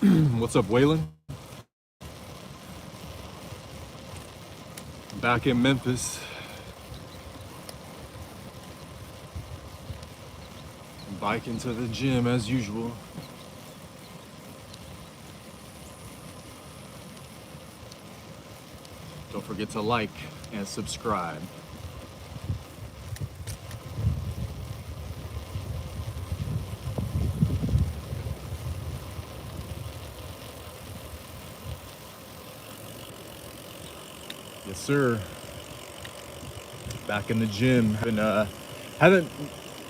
What's up, Waylon? Back in Memphis. Biking to the gym as usual. Don't forget to like and subscribe. Yes, sir. Back in the gym.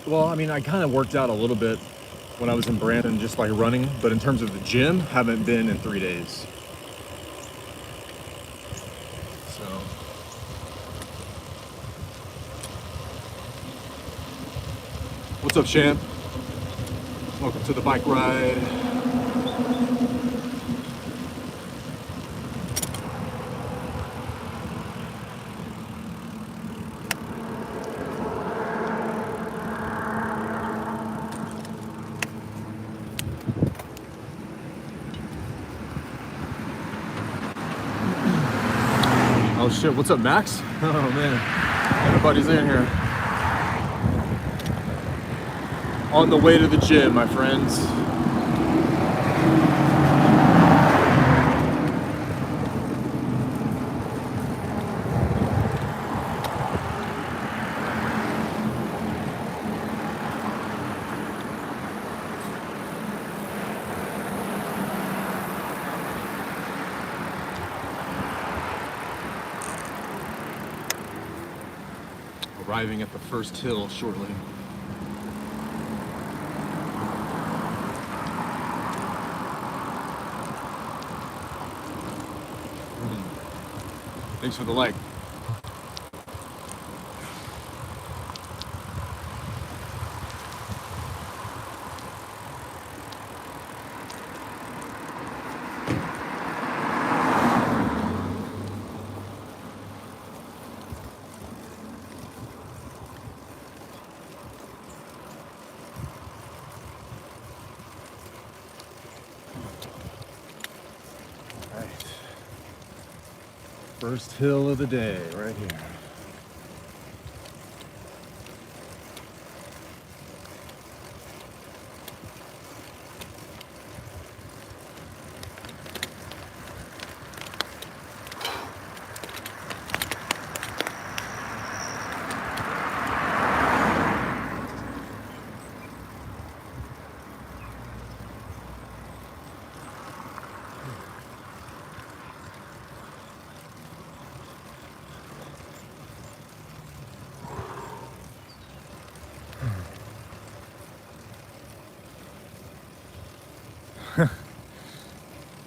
Well, I mean, I kind of worked out a little bit when I was in Brandon, just like running, but in terms of the gym, haven't been in 3 days. So, what's up, champ? Welcome to the bike ride. Oh shit, what's up, Max? Oh man, everybody's in here. On the way to the gym, my friends. Arriving at the first hill shortly. Thanks for the like. First hill of the day, right here.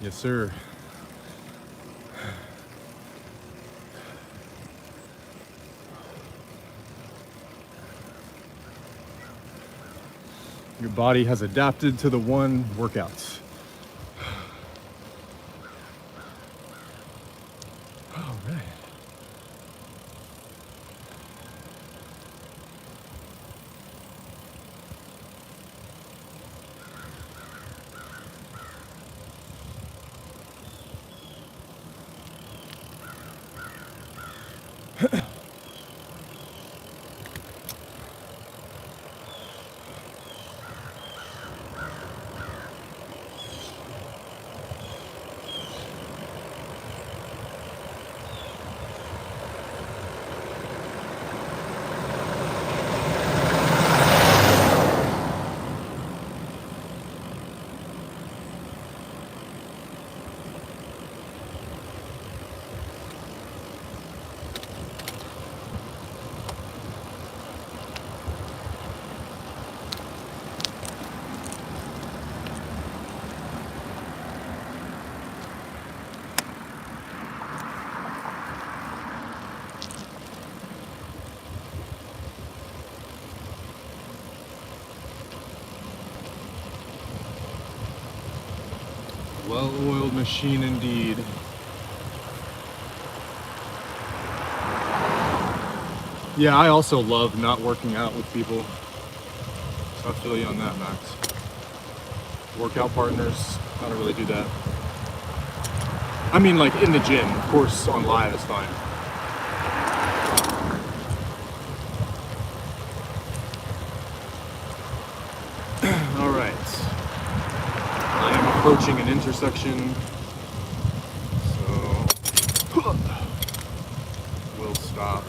Yes, sir. Your body has adapted to the one workout. All right. Well-oiled machine indeed. Yeah, I also love not working out with people. So I feel you on that, Max. Workout partners, I don't really do that. I mean, like in the gym, of course, on live is fine. All right. I am approaching an intersection, so we'll stop.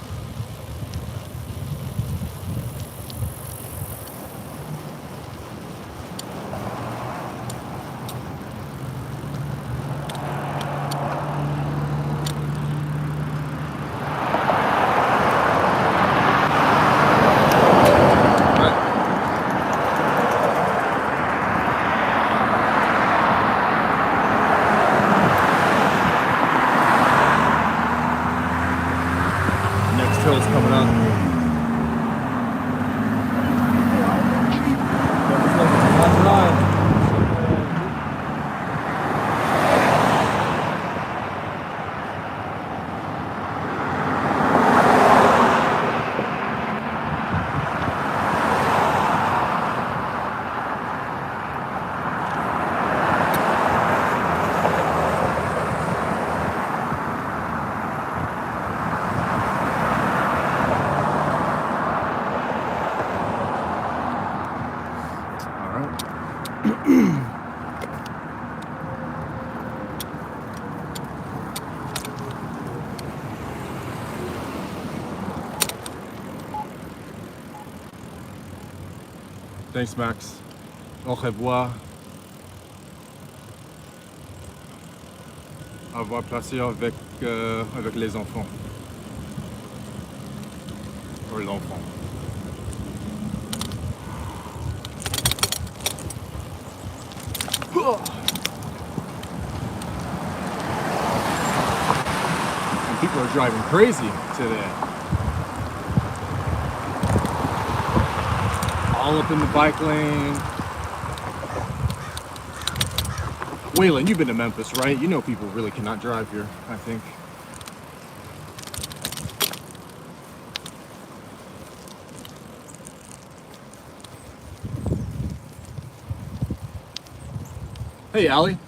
Next hill's coming up. Thanks, Max. Au revoir. Avoir plaisir avec les enfants. Or l'enfant. And people are driving crazy today. All up in the bike lane. Waylon, you've been to Memphis, right? You know people really cannot drive here, I think. Hey, Allie.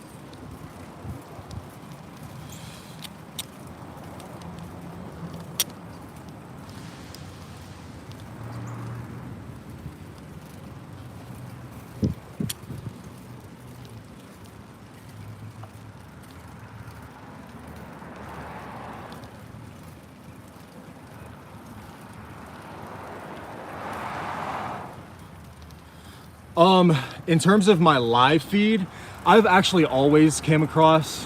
In terms of my live feed, I've actually always came across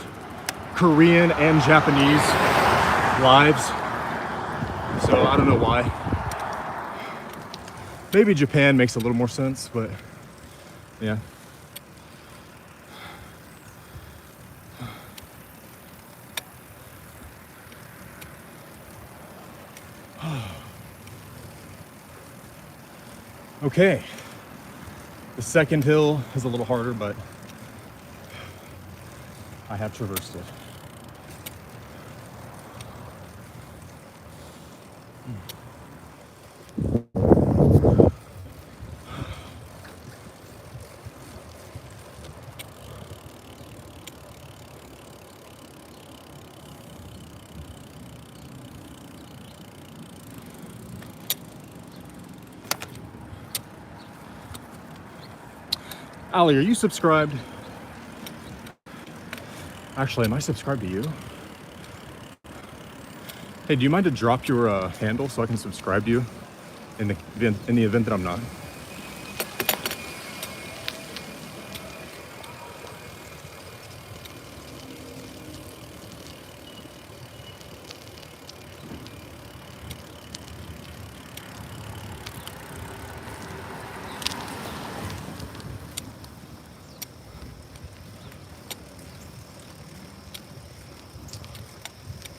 Korean and Japanese lives. So I don't know why. Maybe Japan makes a little more sense, but yeah. Okay. The second hill is a little harder, but I have traversed it. Ali, are you subscribed? Actually, am I subscribed to you? Hey, do you mind to drop your handle so I can subscribe to you in the event that I'm not?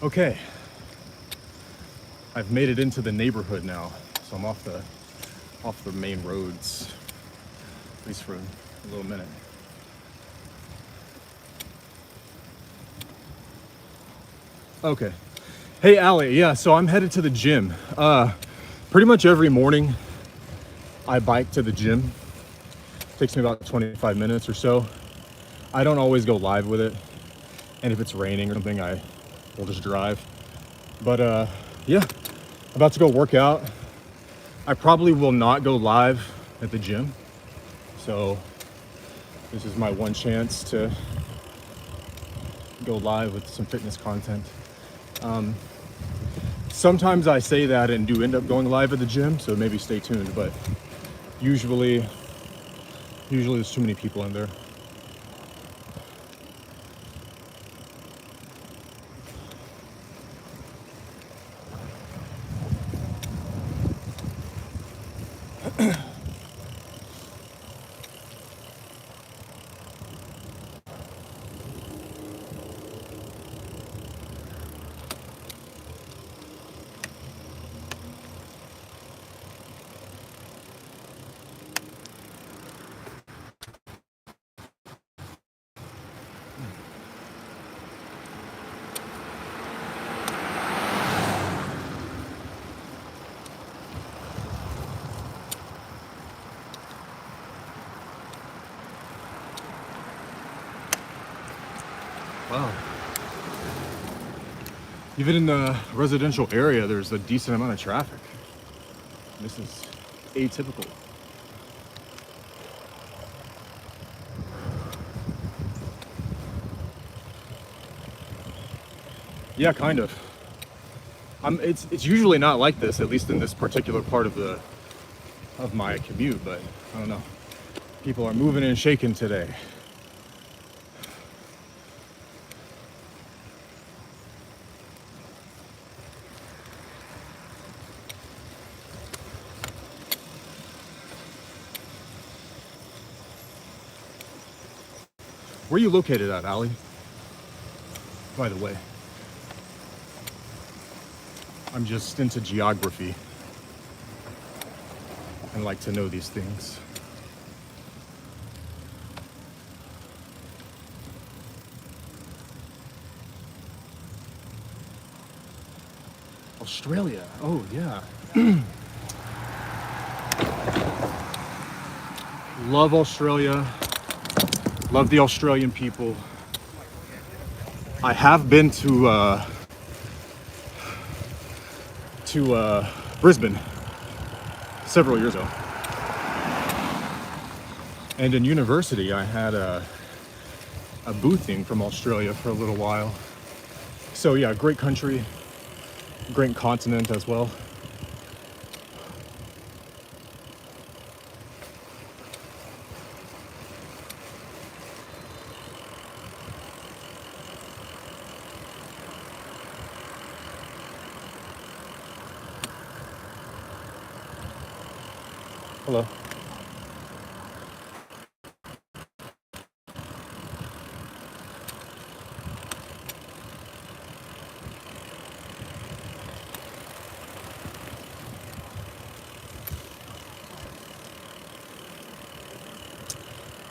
Okay, I've made it into the neighborhood now, so I'm off the main roads, at least for a little minute. Okay, hey Ali, yeah, so I'm headed to the gym. Pretty much every morning I bike to the gym. It takes me about 25 minutes or so. I don't always go live with it. And if it's raining or something, I will just drive. But yeah, about to go work out. I probably will not go live at the gym. So this is my one chance to go live with some fitness content. Sometimes I say that and do end up going live at the gym, so maybe stay tuned, but usually there's too many people in there. Wow. Even in the residential area, there's a decent amount of traffic. This is atypical. Yeah, kind of. It's usually not like this, at least in this particular part of my commute, but I don't know. People are moving and shaking today. Where are you located at, Ali? By the way, I'm just into geography and like to know these things. Australia. Oh, yeah. Love Australia. Love the Australian people. I have been to Brisbane several years ago. And in university, I had a boothing from Australia for a little while. So yeah, great country, great continent as well. Hello.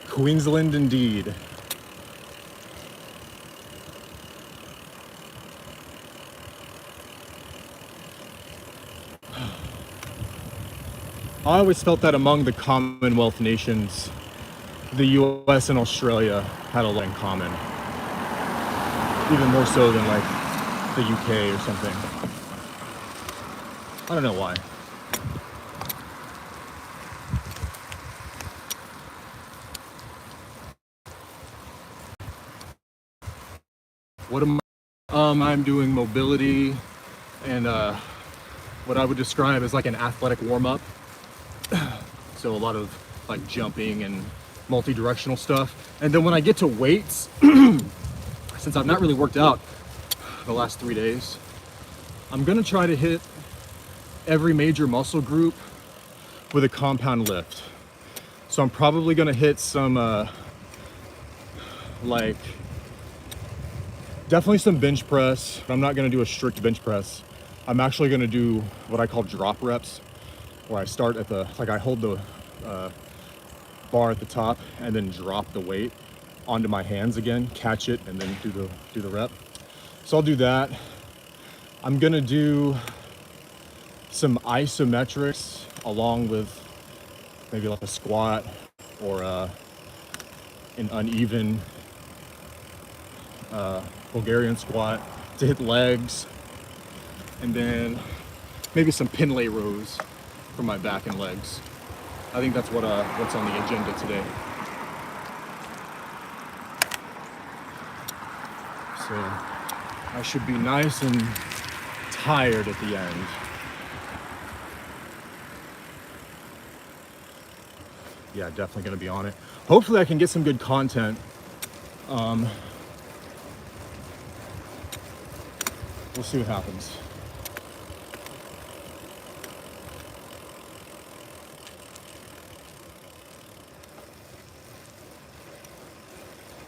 Queensland indeed. I always felt that among the Commonwealth nations, the US and Australia had a lot in common. Even more so than like the UK or something. I don't know why. What am I'm doing mobility and what I would describe as like an athletic warm-up. So a lot of like jumping and multi-directional stuff. And then when I get to weights, since I've not really worked out the last 3 days, I'm gonna try to hit every major muscle group with a compound lift. So I'm probably gonna hit some like definitely some bench press, but I'm not gonna do a strict bench press. I'm actually gonna do what I call drop reps, where I start at the, like I hold the bar at the top and then drop the weight onto my hands again, catch it, and then do the rep. So I'll do that. I'm gonna do some isometrics along with maybe like a squat or an uneven Bulgarian squat to hit legs, and then maybe some pin lay rows for my back and legs. I think that's what's on the agenda today. So I should be nice and tired at the end. Yeah, definitely gonna be on it. Hopefully I can get some good content. We'll see what happens.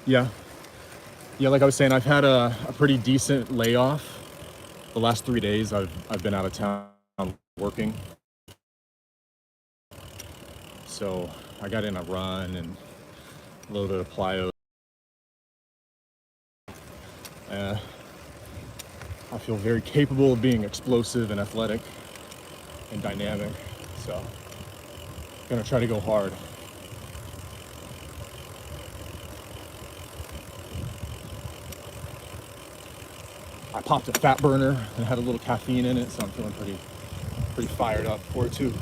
Yeah, like I was saying, I've had a pretty decent layoff. The last 3 days I've been out of town working. So I got in a run and a little bit of plyo. I feel very capable of being explosive and athletic and dynamic. So I'm gonna try to go hard. I popped a fat burner and had a little caffeine in it, so I'm feeling pretty fired up for it too.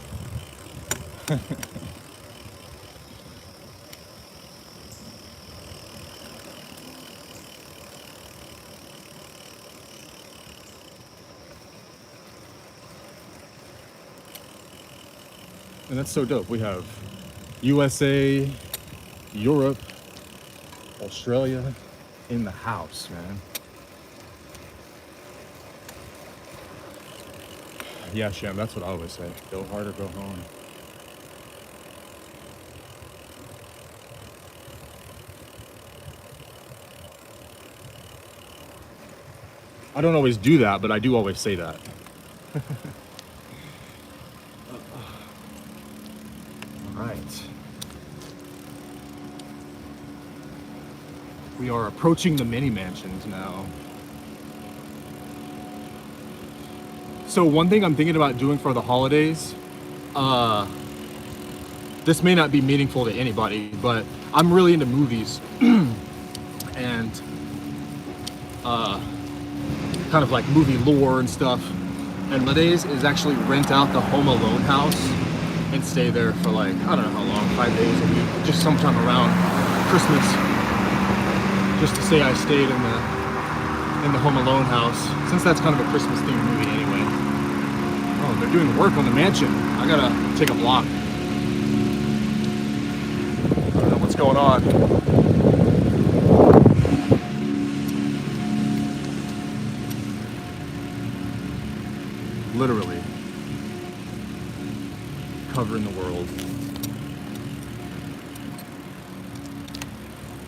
And that's so dope. We have USA, Europe, Australia in the house, man. Yeah, Shem, that's what I always say. Go hard or go home. I don't always do that, but I do always say that. All right. We are approaching the mini mansions now. So one thing I'm thinking about doing for the holidays, this may not be meaningful to anybody, but I'm really into movies and kind of like movie lore and stuff. And holidays is actually rent out the Home Alone house and stay there for like, I don't know how long, 5 days a week, just sometime around Christmas, just to say I stayed in the Home Alone house, since that's kind of a Christmas themed movie anyway. Oh, they're doing work on the mansion. I gotta take a block. I don't know what's going on. Literally covering the world.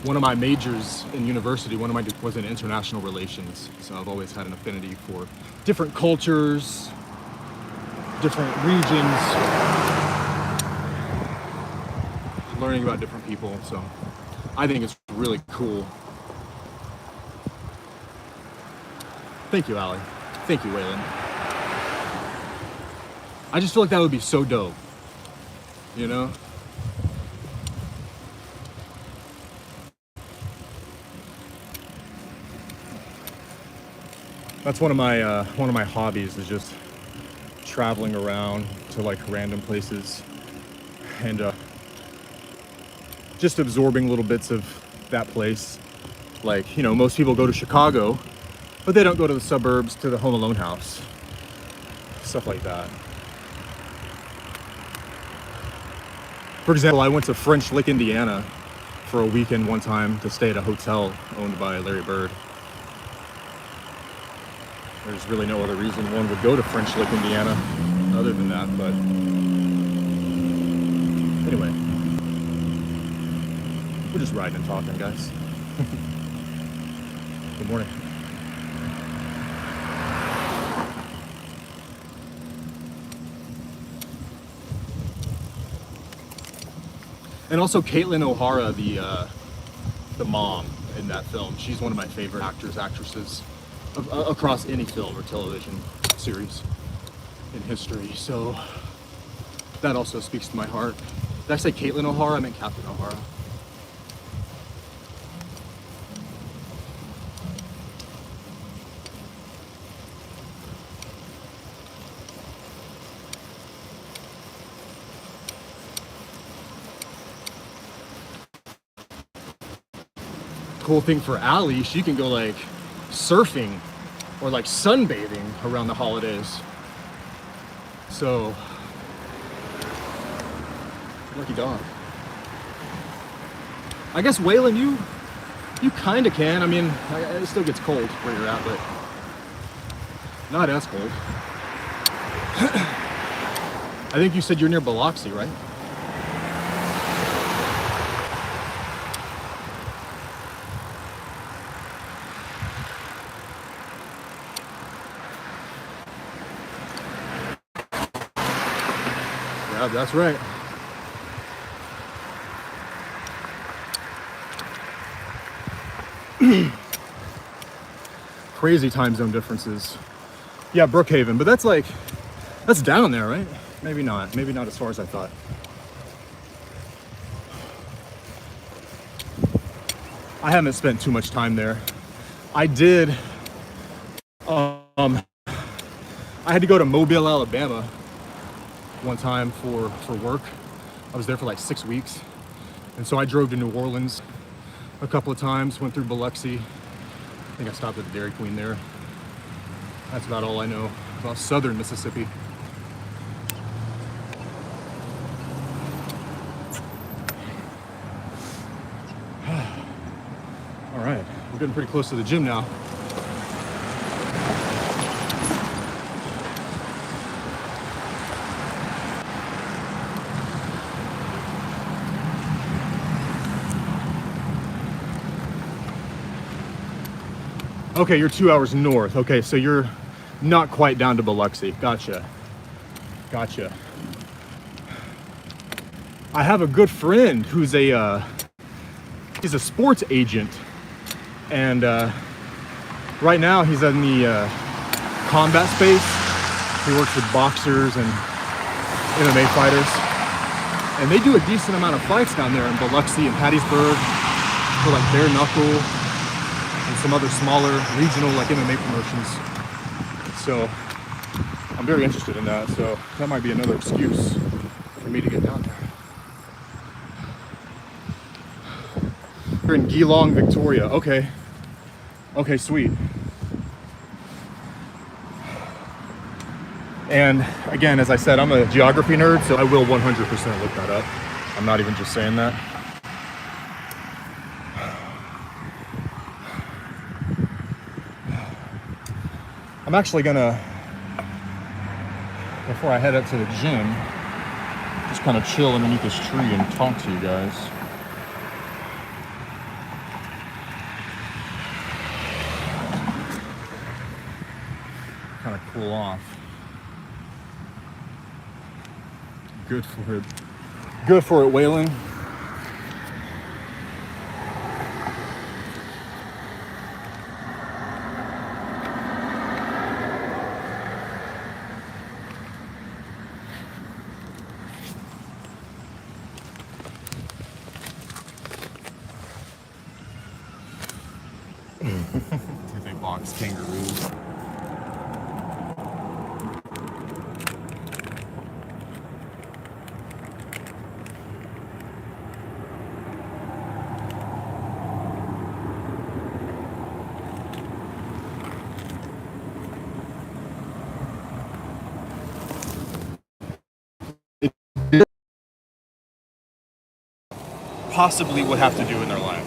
One of my majors in university, was in international relations. So I've always had an affinity for different cultures, different regions, learning about different people. So I think it's really cool. Thank you, Allie. Thank you, Waylon. I just feel like that would be so dope, you know? That's one of my hobbies, is just traveling around to like random places and just absorbing little bits of that place. Like, you know, most people go to Chicago, but they don't go to the suburbs, to the Home Alone house, stuff like that. For example, I went to French Lick, Indiana for a weekend one time to stay at a hotel owned by Larry Bird. There's really no other reason one would go to French Lick, Indiana other than that, but anyway, we're just riding and talking, guys. Good morning. And also Caitlin O'Hara, the mom in that film. She's one of my favorite actresses across any film or television series in history. So that also speaks to my heart. Did I say Caitlin O'Hara? I meant Captain O'Hara. cool thing for Allie, she can go like surfing or like sunbathing around the holidays. So, lucky dog. I guess Waylon, you kind of can. I mean, it still gets cold where you're at, but not as cold. I think you said you're near Biloxi, right? Yeah, that's right. Crazy time zone differences. Yeah, Brookhaven, but that's down there, right? Maybe not as far as I thought. I haven't spent too much time there. I did, I had to go to Mobile, Alabama one time for work. I was there for like 6 weeks. And so I drove to New Orleans a couple of times, went through Biloxi. I think I stopped at the Dairy Queen there. That's about all I know about southern Mississippi. All right, we're getting pretty close to the gym now. Okay, you're 2 hours north. Okay, so you're not quite down to Biloxi. Gotcha. I have a good friend who's he's a sports agent, and right now he's in the combat space. He works with boxers and MMA fighters, and they do a decent amount of fights down there in Biloxi and Hattiesburg for like bare knuckle and some other smaller regional like MMA promotions. So I'm very interested in that. So that might be another excuse for me to get down there. We're in Geelong, Victoria. Okay, sweet. And again, as I said, I'm a geography nerd, so I will 100% look that up. I'm not even just saying that. I'm actually gonna, before I head up to the gym, just kind of chill underneath this tree and talk to you guys. Kind of cool off. Good for it. Good for it, Waylon. They box kangaroos. Possibly would have to do in their life.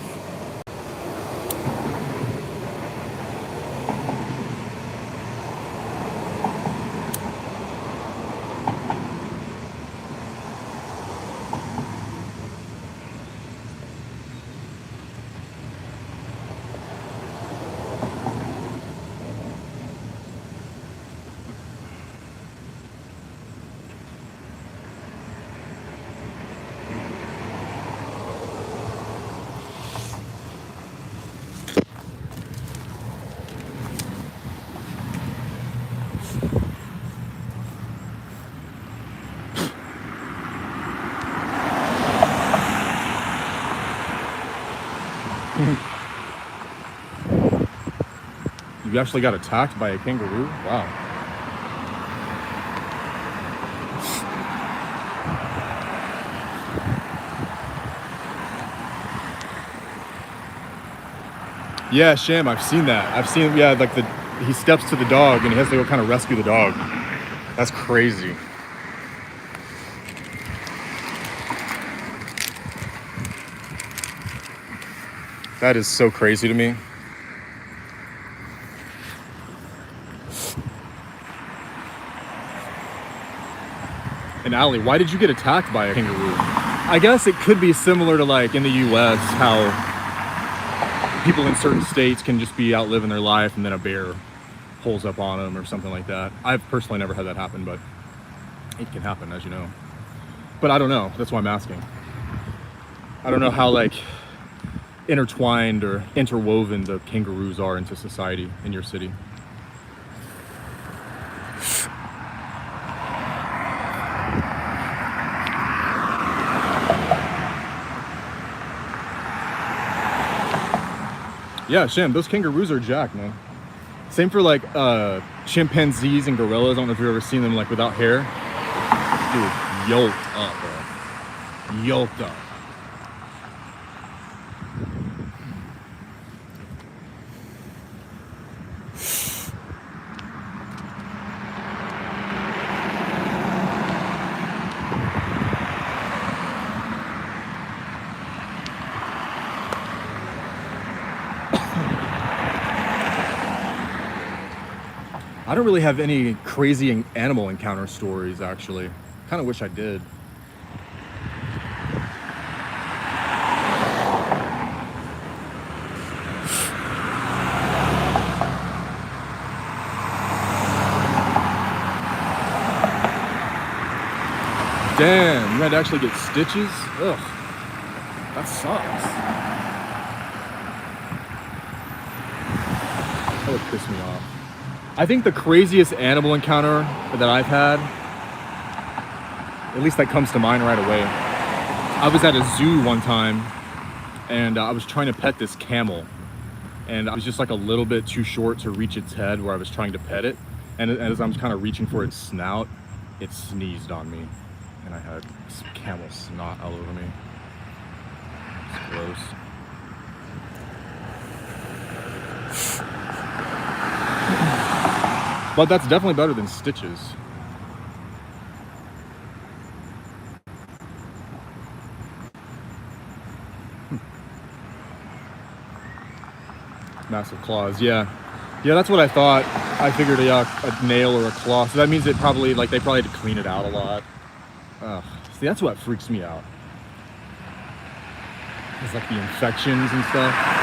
You actually got attacked by a kangaroo? Wow. Yeah, Sham, I've seen that. I've seen, yeah, like he steps to the dog and he has to go kind of rescue the dog. That's crazy. That is so crazy to me. And Ali, why did you get attacked by a kangaroo? I guess it could be similar to like in the US, how people in certain states can just be out living their life and then a bear pulls up on them or something like that. I've personally never had that happen, but it can happen, as you know. But I don't know. That's why I'm asking. I don't know how like intertwined or interwoven the kangaroos are into society in your city. Yeah, Sham, those kangaroos are jacked, man. Same for like chimpanzees and gorillas. I don't know if you've ever seen them like without hair. Dude, yoked up, bro. Yoked up. I don't really have any crazy animal encounter stories, actually. Kind of wish I did. Damn, you had to actually get stitches? Ugh, that sucks. That would piss me off. I think the craziest animal encounter that I've had, at least that comes to mind right away. I was at a zoo one time and I was trying to pet this camel, and I was just like a little bit too short to reach its head where I was trying to pet it. And as I was kind of reaching for its snout, it sneezed on me and I had camel snot all over me. It's gross. But that's definitely better than stitches. Massive claws, yeah. Yeah, that's what I thought. I figured a nail or a claw. So that means they probably had to clean it out a lot. Ugh. See, that's what freaks me out. It's like the infections and stuff.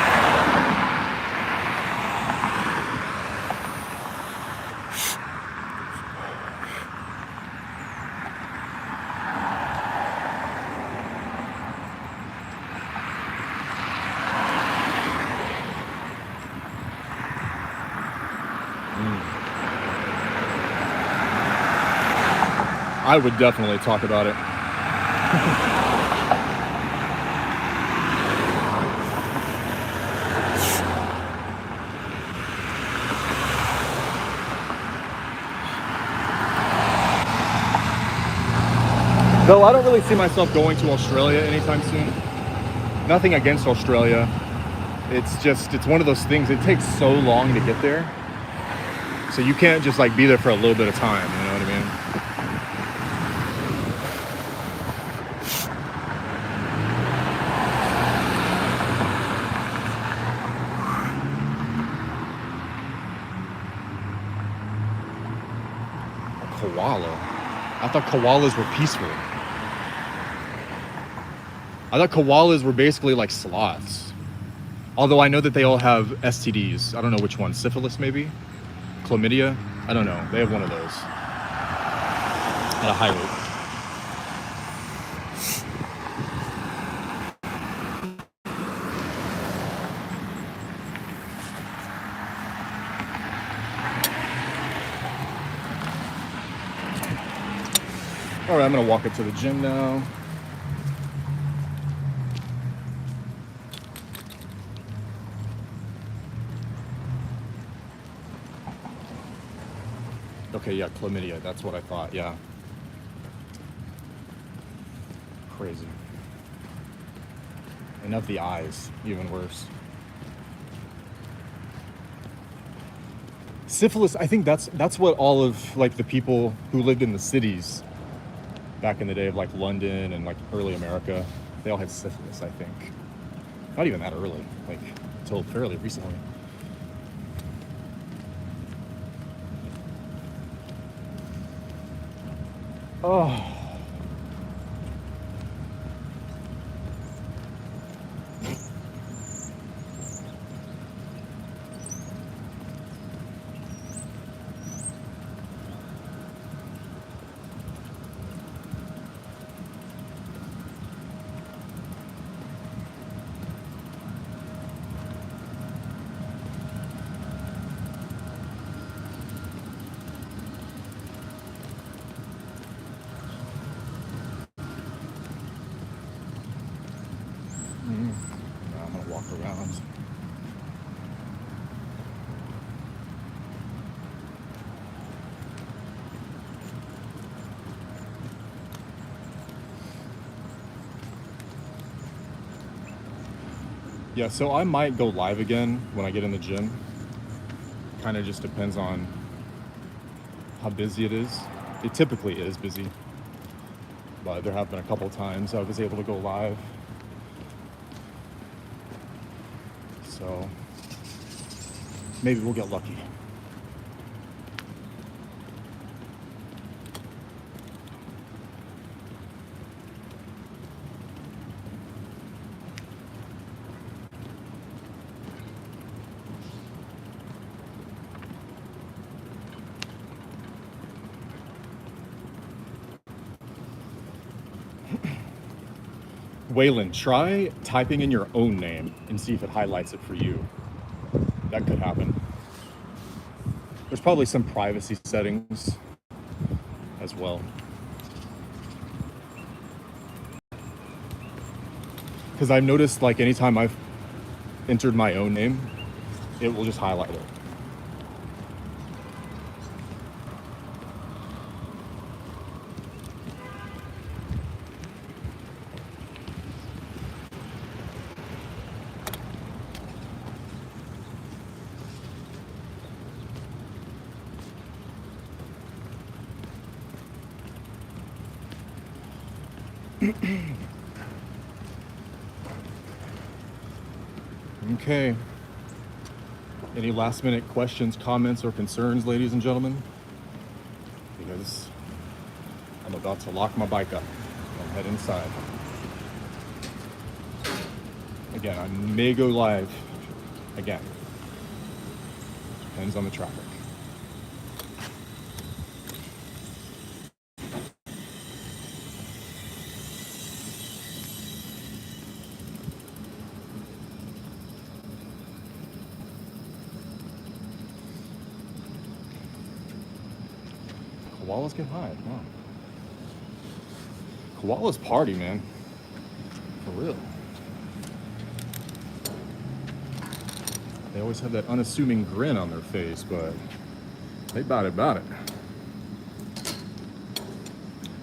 I would definitely talk about it. Though I don't really see myself going to Australia anytime soon. Nothing against Australia. It's one of those things, it takes so long to get there. So you can't just like be there for a little bit of time, you know what I mean? Koala. I thought koalas were peaceful. I thought koalas were basically like sloths. Although I know that they all have STDs. I don't know which one. Syphilis, maybe? Chlamydia? I don't know. They have one of those. At a high rate. All right, I'm gonna walk up to the gym now. Okay, yeah, chlamydia, that's what I thought, yeah. Crazy. And of the eyes, even worse. syphilis, I think that's what all of like the people who lived in the cities back in the day of like London and like early America, they all had syphilis, I think. Not even that early, like until fairly recently. Oh. Now I'm gonna walk around. Yeah, so I might go live again when I get in the gym. Kind of just depends on how busy it is. It typically is busy, but there have been a couple times I was able to go live. So maybe we'll get lucky. Waylon, try typing in your own name and see if it highlights it for you. That could happen. There's probably some privacy settings as well. Because I've noticed like anytime I've entered my own name, it will just highlight it. Okay. Any last minute questions, comments, or concerns, ladies and gentlemen? Because I'm about to lock my bike up and head inside. Again, I may go live again. Depends on the traffic. Koalas get high. Wow. Koalas party, man. For real. They always have that unassuming grin on their face, but they about it.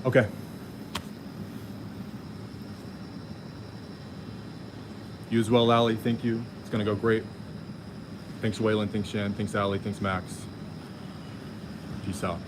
Okay. You as well, Allie. Thank you. It's gonna go great. Thanks, Waylon. Thanks, Shan. Thanks, Allie. Thanks, Max. Peace out.